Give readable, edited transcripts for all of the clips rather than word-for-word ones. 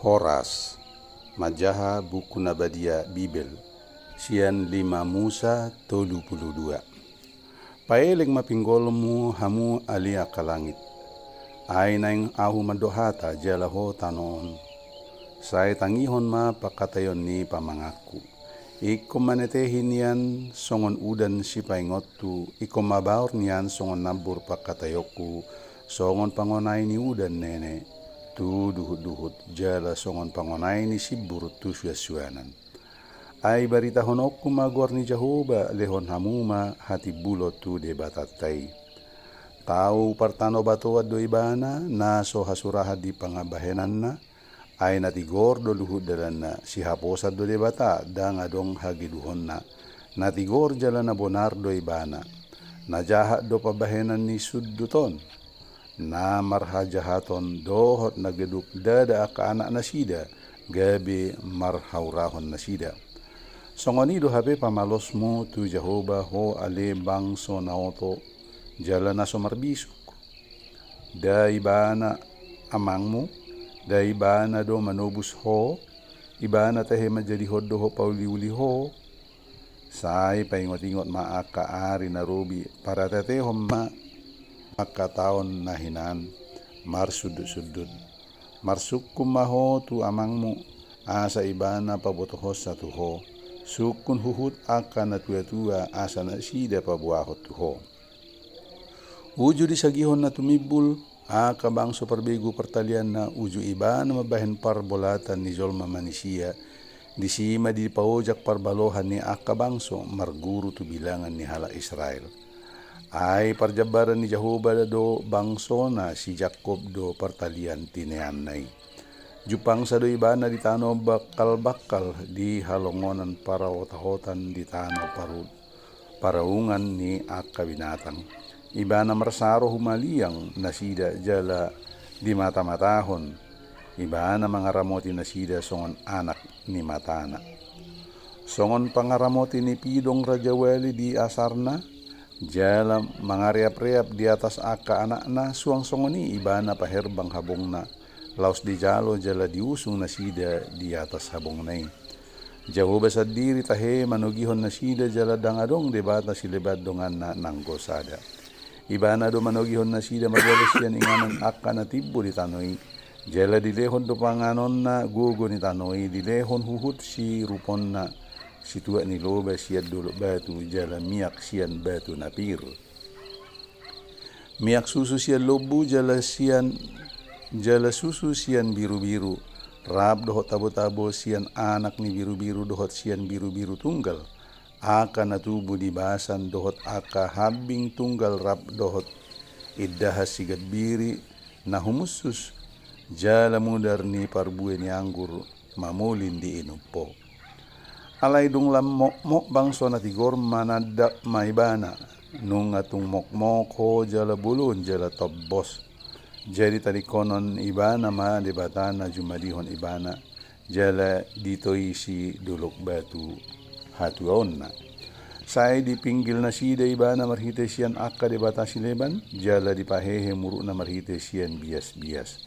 Horas, Majaha Buku Nabadia Bibel, Sian 5 Musa 32. Paeling mapinggolmu hamu alia kalangit, ay naing ahu madohata jalaho tanon. Say tangihon ma pakatayon ni pamangaku. Iko manetehin niyan songon udan si paingotu, iko mabaur niyan songon nabur pakatayoku, songon pangonay ni udan nene. Tu duhut-duhut jala songon pangonay ni sibur tu suasuanan. Ay baritahon oku magor ni Jehovah lehon hamuma hati bulo tu de batatay. Tau partano batoa do ibana na so hasuraha di pangabahenan na ay natigor do luhut dalan na si haposa do de bata da ngadong hagiduhon na natigor jala na bonar do ibana najaha do pabahenan ni sudduton na marhajahaton dohot nageduk dada ka anak nasida gabi marhaurahon nasida. Songoni do habe pamalosmu tu Jehovah ho ale bangso naoto jala na somarbisuk. Da ibana amangmu, da ibana do manobus ho, ibana tahe majadi hodo ho pauliuli ho. Say paingot-ingot maaka ari narobi para tatehom ma makataon nahinan marsudut-sudut marsukum maho tu amangmu asa ibana pabotohos sa tuho sukun huhut akan na tua-tua asa na sida pabuahot tuho uju disagihon na tumibul aka bangso perbegu pertalian na uju ibana mabahen parbolatan ni zolma manusia disima di paojak parbalohan ni aka bangso marguru tu bilangan ni hala Israel. Ay parjabaran ni Jehovah do bangso na si Jacob do pertalian tineanay. Jupang sa do ibana di tano bakal-bakal di halongonan para otahotan di tano paraungan ni aka binatang. Ibana marsaro humaliang nasida jala di mata-matahon. Ibana mangaramoti nasida songon anak ni matana. Songon pangaramoti ni pidong rajawali di asarna. Jala mangariap-riap di atas aka anakna suang songoni ibana paherbang habongna laos di jalo jala diusung nasida di atas habong nai. Jehovah sadiri tahe manugihon nasida jala dangadong debata silebad dongan na nanggosada. Ibana do manugihon nasida magalesian inganan aka na tibbo di tanoi. Jala dilehon do panganon na gugo ni tanoi dilehon huhut si rupon na situa ni loba sian dulu batu jala miak sian batu napir. Miak susu sian lobu jala susu sian biru-biru. Rab dohot tabo-tabo sian anak ni biru-biru dohot sian biru-biru tunggal. Aka natubu di basan dohot aka habing tunggal rab dohot iddahas sigat biri na humusus. Jala mudar ni parbue ni anggur mamulin di inupo. Alay dung lam mok bangso na tigor manadak maibana nung atung mok ho jala bulun jala tobbos jadi tadi konon ibana ma debata na jumadihon ibana jala ditoi si duluk batu hatuon na say dipinggil na sida ibana marhite sian akka debata sileban jala dipahehe muru na marhite sian bias-bias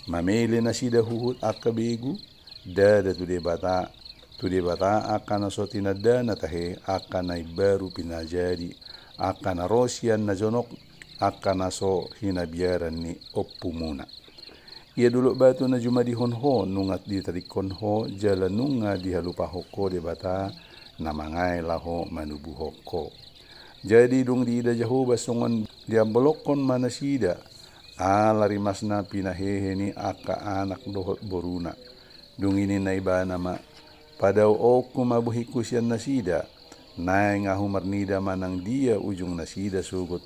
mamele na sida huhut akka begu dada tu debata tu debata akan na so tinada na tahe akan na baru pinajadi akan na rosian na jonok akan na so hinabiaran ni opumuna. Ia dulu batu na jumadihon ho nungat di tarikon ho jala nunga di halupaho ko debata na mangay laho manubuho ko. Jadi dung di ida Jehovah songon diambolokon manasida alarimas na pinahehe ni aka anak dohot boruna. Dung ini na iba nama padaw oku mabuhiku siyan nasida, nay nga humarnida manang dia ujung nasida sugot,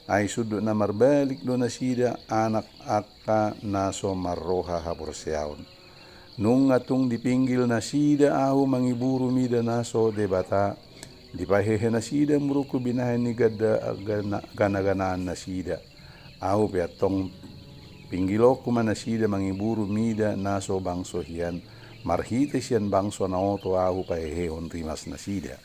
ay sudut na marbalik do nasida anak aka naso marroha haporsyaon. Nung atung dipinggil nasida ahu mangiburu mida naso debata, dipahehe nasida muruku binahan ni gana-ganaan nasida. Ahu piatong pinggiloku manasida mangiburu mida naso bangso hiyan, marhite sian bangso na oto ahu pahehon rimas nasida.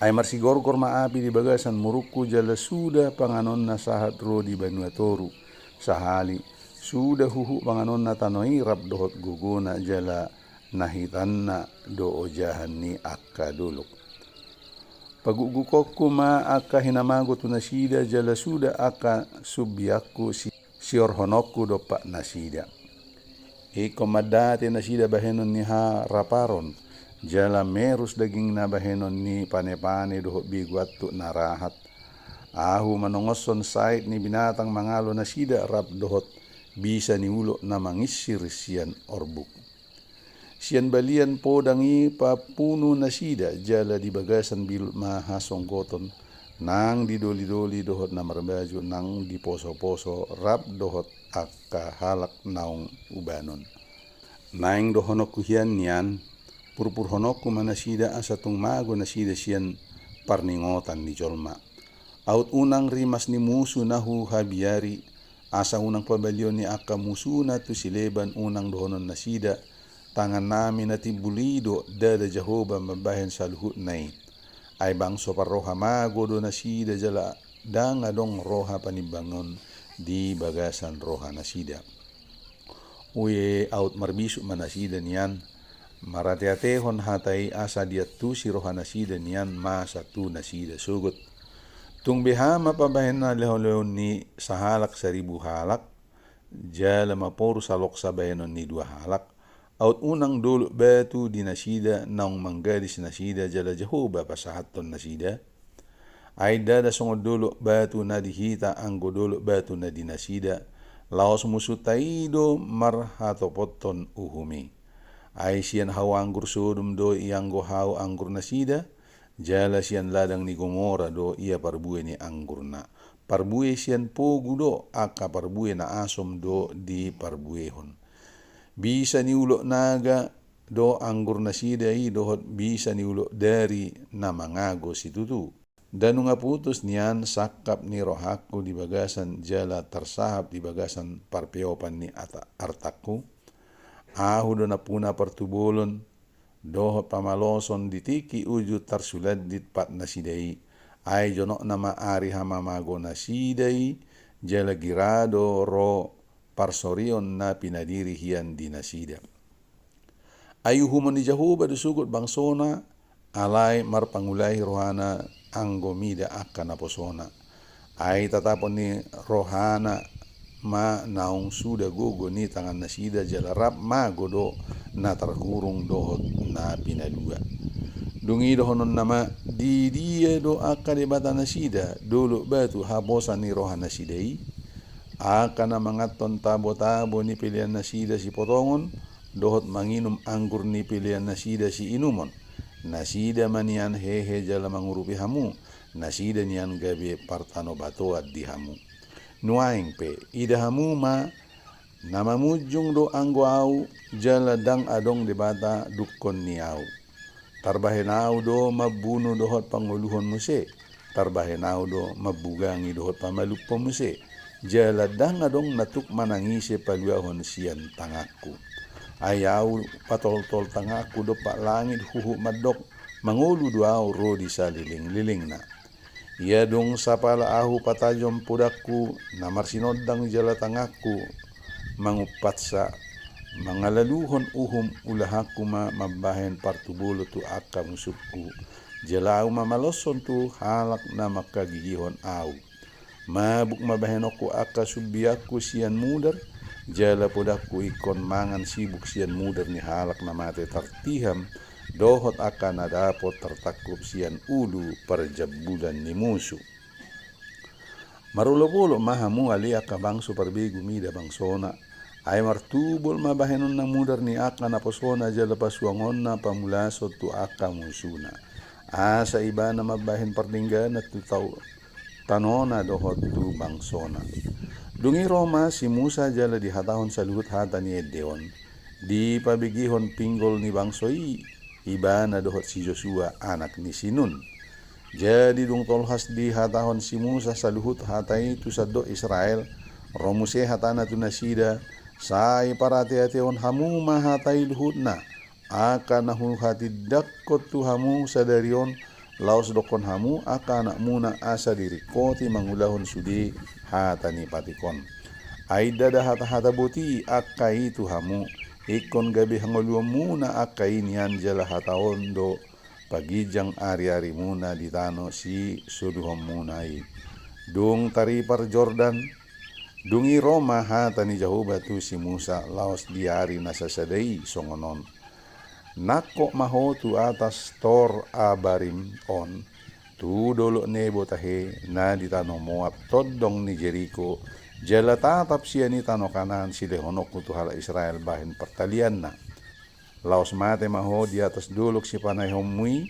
Ay marsigorgor maapi di bagasan muruku jala suda panganon na sahat ro di Banuatoru sahali sudah huhu banganon na tanoi rab dohot guguna jala nahitanna do ojahanni akka duluk. Pagugukokku ma akka hinamago tu nasida jala suda akka subyaku siorhonokku do pak nasida. Iko madate nasida bahenon ni ha raparon jala merus daging na bahenon ni pane-pane dohot biguatu narahat. Ahu manongoson sait ni binatang mangalo nasida rab dohot bisa ni ulo na mangisir sian orbuk. Sian balian podangi papuno nasida jala di bagasan bil mahasonggoton nang didoli-doli dohot na marbaju nang di poso-poso rab dohot akka halak naung ubanon. Naing dohonokku hian nian purpur honokku manasida asatung mago nasida sian parningotan ni jolma. Aut unang rimas ni musu nahu habiari asa unang pabalion ni akka musuna tu sileban unang dohonon nasida tangan namin na tibulido dada Jehovah mabahen sa luhut nai ay bang soparoha mago do nasida jala dang adong roha panibangon di bagasan roha nasida. Uye out marbisuk manasida niyan marate-atehon hatai asa dia tu si roha nasida niyan masa tu nasida sugut. Tung behama pabahen na lehon-lehon ni sahalak 1000 halak, jala maporu salok sabahenon ni 2 halak, aut unang dulu batu di nasida naung manggadis nasida jala Jehovah pasahaton nasida, ay dada songod dulu batu na dihita anggo dulu batu na di nasida, laos musutaido marhatopoton uhumi. Ay siyan hawa anggur sodom do ianggo hawa anggur nasida, jala sian ladang ni Gomora do ia parbue ni anggurna. Parbue sian pogu do aka parbue na asom do di parbuehon. Bisa ni ulo naga do anggur nasida i dohot bisa ni ulo dari na mangago situtu. Danu nga putus niyan sakap ni rohaku di bagasan jala tersahap di bagasan parpeopan ni artaku. Ahu do na puna pertubolon dohot pamaloson ditiki uju tarsulad dit pat nasidai ay jonok nama ari hamamago nasidai jala girado ro parsorion na pinadiri hian di nasida. Ayuhumon ni Jehovah dusugut bangsona alay marpangulay rohana anggomida akka naposona. Ay tatapon ni rohana ma naung suda gogo ni tangan nasida jala rap magodo na terhurung dohot na pinadua. Dungi dohonon nama di dia do akka debata nasida dulu batu habosan ni roha nasidai aka na mangaton tabo-tabo ni pilihan nasida si potongon dohot manginum anggur ni pilihan nasida si inumon. Nasida manian hehe jala mangurupi hamu nasida nian gabe partano batoat di hamu. Nuaing pe ida hamu ma nama mujung do anggo au jala dang adong debata dukon ni au. Tarbahenau do mabuno dohot panguluhon muse. Tarbahenau do mabugangi dohot pamalupo muse. Jala dang adong natuk manangise paluahon sian tangaku. Ayaw patol-tol tangaku do pak langit huhu madok mangulu do au rodi sa liling-liling na. Ia dong sapala ahu patajom pudaku namar sinodang jala tangaku mangupat sa mangalaluhon uhum ulahaku mabahen partubulo tu akka musukku jala au mamaloson tu halak na makagigihon au mabuk mabahen aku akka subiaku sian mudar jala pudaku ikon mangan sibuk sian mudar ni halak na mate tartiham dohot akan nadapot tertakup sian ulu perjabulan ni musuh. Marulo-pulo mahamu ali aka bangso perbigu mida bangsona. Ay martubol mabahenon na mudar ni aka naposona jala pasuangon na pamulaso tu aka musuna. Asa iba na mabahen pardinggan at tu tanona dohot tu bangsona. Dungi Roma si Musa jala dihatahon sa luhut hata ni Edeon. Di pabigihon pinggol ni bangsoi iba na dohot si Joshua anak ni Sinun. Jadi dung tolhas di hatahon si Musa sa luhut hatai tu saddo Israel romuse hatana tu nasida sai parati-ation hamu mahatai luhut na aka nahu hati dakot tu hamu sadarion laos dokon hamu aka anak muna asa dirikoti mangulahon sudi hatani patikon. Aida da hata-hata boti akai tu hamu ikon gabi hangoluwa muna akai nian jala hata ondo pagijang ari-ari muna di tano si suduhom munai dung taripar Jordan dungi Roma hata ni Jahoba tu si Musa laos diari nasasadai songonon nako maho tu atas tor abarim on tu dolo nebo tahe na di tano Moab todong ni Jericho jala tatap siya ni tano kanan si lehonok tu hala Israel bahin pertalian na laos mate maho di atas dulok si panay homui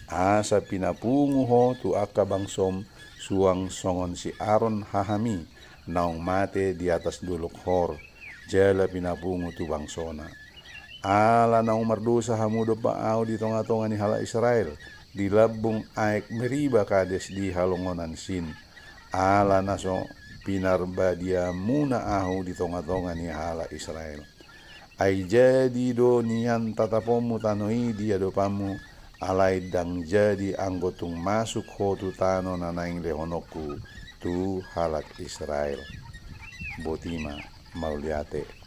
asa pinapungu ho tu akabangsom suang songon si Aaron hahami naong mate di atas dulok hor jala pinapungu tu bangsona ala naong mardusa hamudo paaw di tonga-tonga ni hala Israel di labung aek meriba kades di halongonan sin ala naso pinarba dia muna ahu di tonga-tonga ni hala Israel ay jadi do niyan tatapomu tanoi dia dopamu alay dang jadi anggotung masuk ho tu tano nanaing lehonokku tu halak Israel botima mauliate